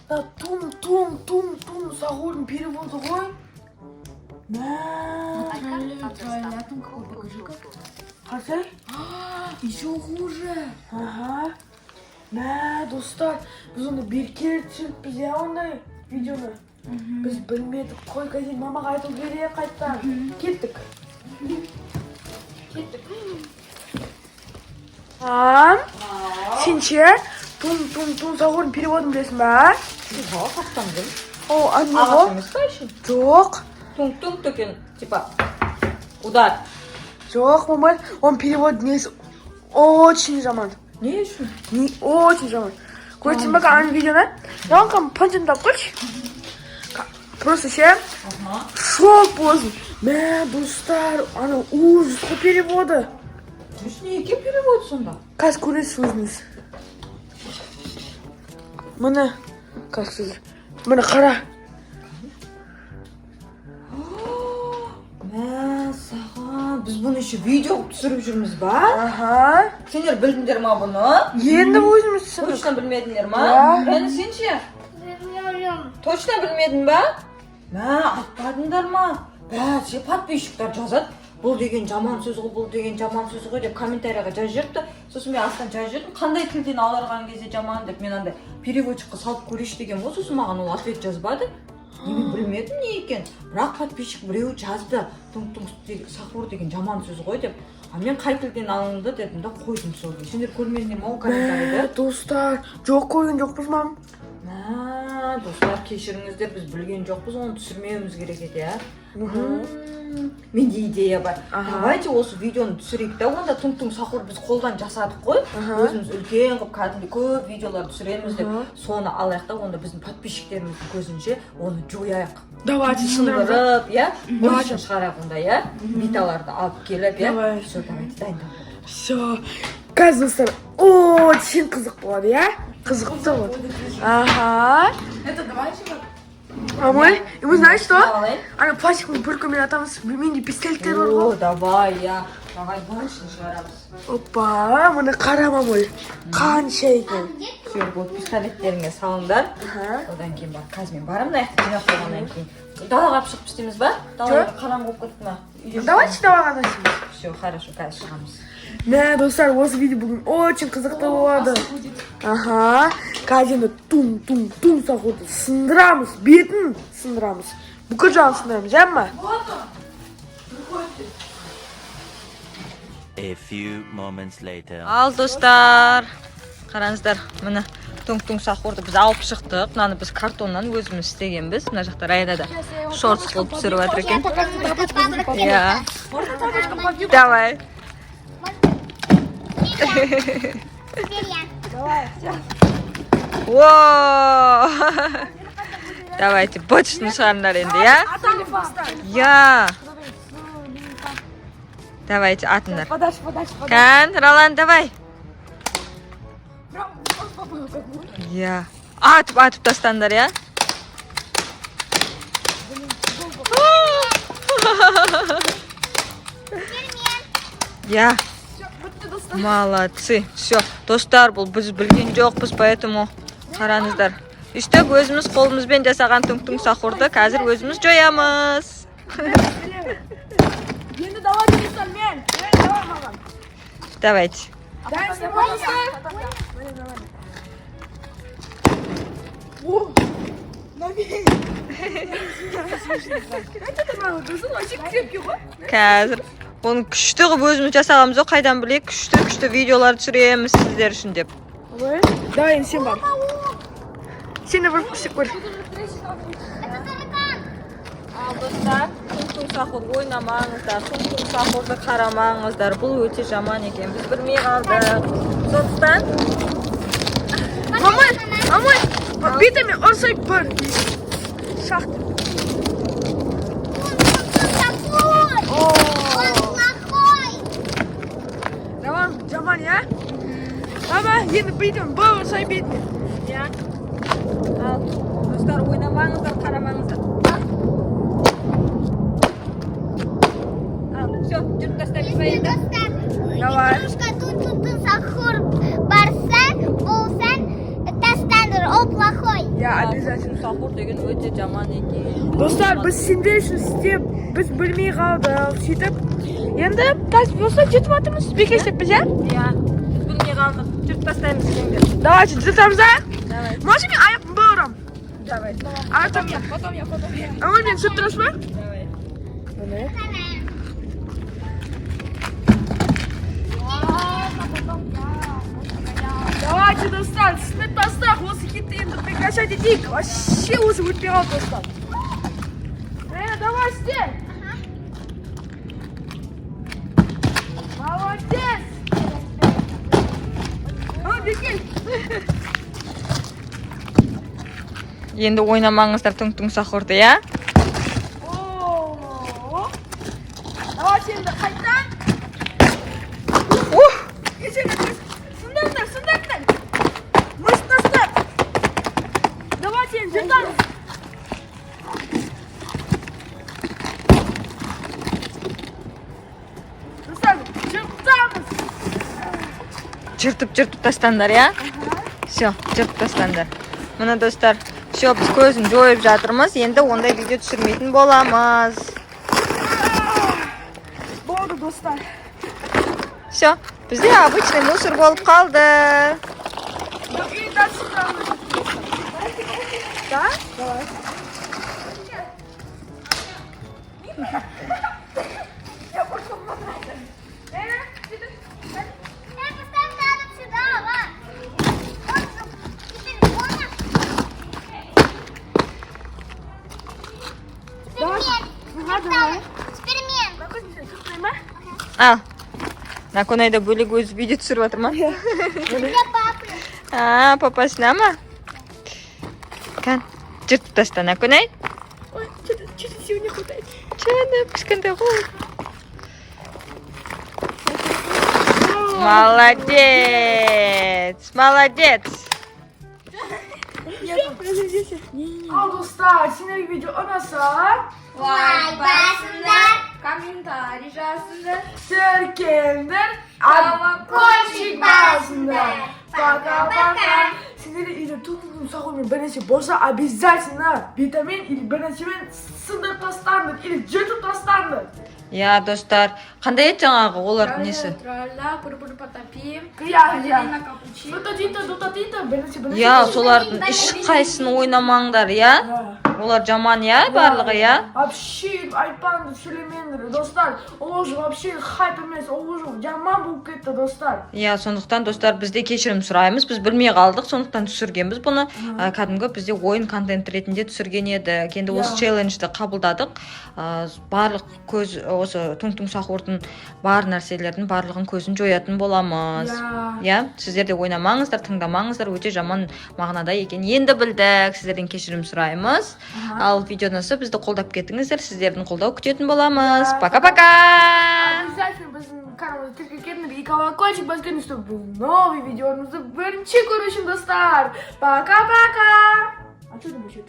Тум сахурдың переводы ғой. Туалетом какой, покажи-ка. Қазір? Еще хуже. Ага. Достар, біз оны беркелі түсіріппіз я ондай видеоны. Біз білмедік қой қазір мамаға айту керек қайттан. Кеттік. Сен ше? Тум сахурдың переводын білесің ба? О, анығы? Жоқ. Тунг-тунг деген, типа, удар. Жоқ, мамай, он перевод несі очень жаман. Не үшін? Очень жаман. Көрсетсің бе ана видеоны? Оған панчын тапқыш. Просто ше, шок болсын. Достар, ана ужас қой переводы. Неге перевод сонда? Қазір көресіз өзіңіз. Міне, қазір. Міне қара. Саған, біз бұны еще видео түсіріп жүрміз ба? Аха. Сендер білдіңдер ма бұны? Енді өзіміз түсіндік. Точно білмедіңдер ма? Және сен ше? Точно білмедің ба? Айтпадыңдар ма? Ше подписчиктар жазады. Бұл деген жаман сөз ғой, бұл деген жаман сөз ғой деп комментарияға жазып жүрді. Сосын мен астан жазып жүрдім. Қандай тілден аударған кезде жаман деп мен андай переводчикқа салып көрейінші деген ғой. Сосын маған ол ответ жазбады. Мен білмедім не екен. Бірақ подписчик біреу жазды. Тунг-тунг сахур деген жаман сөз ғой деп. Мен қай тілден алынды дедім да қойдым сол. Сендер көрмедіңдер ме ол комментарийді? Достар, жоқ қойған жоқпыз мам. Достар, кешіріңіздер, біз білген жоқпыз, оны түсірмеуіміз керек еді, ә? Менде идея бар. Давайте осы видеоны түсірейік та, онда тунг-тунг сахур біз қолдан жасадық қой. Өзіміз үлкен қып, кәдімгі көп видеолар түсіреміз деп, соны алайық та, онда біздің подписчиктеріміздің көзінше оны жояйық. Давайте сындырып, иә? Бұрышын шығарайық онда, иә? Виталарды алып келіп, иә? Все, давайте, дайындап. Все. Қазір достар, очень қызық болады, иә? Қызықты вот. Ага. Это давайте вот. Мамай, и вы знаете что? Ана пластиктың бөлкемен атамыз, менде пистолеттер бар ғой. Давай, я. Давай, бұрышын шығарамыз. Опа, мұны қара мамай. Қанша екен. Все, бұл пистолеттеріңе салыңдар. Одан кейін бар, қазір мен барамын да, жинап қойғаннан кейін. Далаға алып шығып істейміз ба? Далаға қараңғы болып кетті ма? Давайте далаға тасимыз. Все, хорошо, қазір шығамыз. Достар, осы видео бүгін очень қызықты болады. Ага, қазір тум сахурды сындырамыз, бетін сындырамыз. Бүкіл жағын сындырамыз, жай ма? A few moments later. Ал достар, қараңыздар, міне тунг-тунг сахурды біз алып шықтық. Мынаны біз картоннан өзіміз істегенбіз. Мына жақта Райда да шортс қылып түсіріп жатыр екен. Иә. Давай. Давайте, бочышын шығарыңдар енді, иә? Иә. Давайте, атыңдар. Кән, Ролан, давай. Иә. Атып тастаңдар, иә? Иә. Молодцы. Все, достар, бұл біз білген жоқпыз, поэтому қараңыздар. Үстіп өзіміз қолымызбен жасаған тунг-тунг сахурды қазір өзіміз жоямыз. Енді давайте достар, мен. Давай маған. Давайте. Қазір оны күшті қып өзіміз жасағамыз о, қайдан білейік, күшті видеолар түсіреміз сіздер үшін деп. Давай, енді сен бар. Сен де бір күшті көр. Ал достар, тунг-тунг сахур ойнамаңыздар, тунг-тунг сахурды қарамаңыздар. Бұл өте жаман екен, біз білмей қалдық. Сондықтан Мамай, бетіме ұрсай бір. Шақты. Жаман, я? Мама, енді бетіме бір ұрсай бетіме. иә. Ал достар, ойнамаңыздар, қарамаңыздар. Ал, все, жүріп тастаймыз ба енді? Давай. Тунг-тунг сахур барса, болсан, тастаңдар, ол плохой. Ya обязательно. Сахур деген өте жаман екен. Dostlar biz sendер үшін істеп, біз білмей қалдық, сөйтіп. Енді қазір болса жетіп жатырмыз, бекештеппіз, ja? Иә, біз білмей қалдық. Жүріп тастаймыз сендер. Давайте, жыртамыз, ja? Давай. Можно мен аяқпен бауырам? Давай. А потом я. А вы меня сюда тұрасыз ба? Давай. Давайте, достар, сніп тастақ, осы хитті енді прекращать етейік. Вообще осы өтпей қалды, достар. Давай, істе. Молодец. Ой, бекел. Енді ойнамаңыздар түң-түң сахурды, иә? Давайте енді қайттан. Сындаңдар. Мышь тастап. Давайте енді жыртамыз. Достар, жыртамыз. Жыртып тастаңдар, иә? Все, жыртып тастаңдар. Мына достар, все, біз көзін жойып жатырмыз. Енді ондай видео түсірмейтін боламыз. Болды, достар. Все, бізде обычный мусор болып қалды. И дальше там. Да? Давай. Я пошел смотреть. Поставь рядом сюда, ладно. Теперь понял? Давай. Эксперимент. Ал, Наконайда бөлек өзі видео түсіріп жатыр ма? Для папы. Папасына ма? Кән, жыртып таста, Наконай. Ой, что-то сил не хватает. Чаны, кішкентай ғой. Молодец. Al dostlar, sinirli video onasa. Лайк басыңдар. Комментарий жазыңдар. Сөркендер, колокольчик басыңдар. Пока-пока. Sinirli video tutun sakın benesi bolsa обязательно vitamin или benesiмен сындырып тастаңдар или жыртып тастаңдар. Я, достар, қандай еді жаңағы олардың несі? Тролля, пыр-пыр потопим. Я. Дотатита, benesi. Я, солардың ешқайсысын ойнамаңдар, я? Олар жаман, я, барлығы, я? Вообще айтпаңдар, сөйлемеңдер, достар. Ол уже вообще хайп емес, ол уже жаман болып кетті, достар. Я, сондықтан, достар, бізде кешірім сұраймыз. Біз білмей қалдық, сондықтан түсіргенбіз бұны. Кәдімгі бізде ойын контент ретінде түсірген еді. Енді осы челленджді қабылдадық. Барлық көз, осы түң-түң сахурдың бар нәрселердің барлығын көзін жоятын боламыз. Я, сіздер де ойнамаңыздар, тыңдамаңыздар, өте жаман мағынада екен. Енді білдік, сіздерден кешірім сұраймыз. Ал видеонысы бізді қолдап кетіңіздер, сіздердің қолдау күтетін боламыз. Пока-пока! Обязательно біздің каналда тіркелгендер и колокольчик басқан, чтобы новый видеомызды бірінші көру үшін, достар. Пока-пока! А что там еще?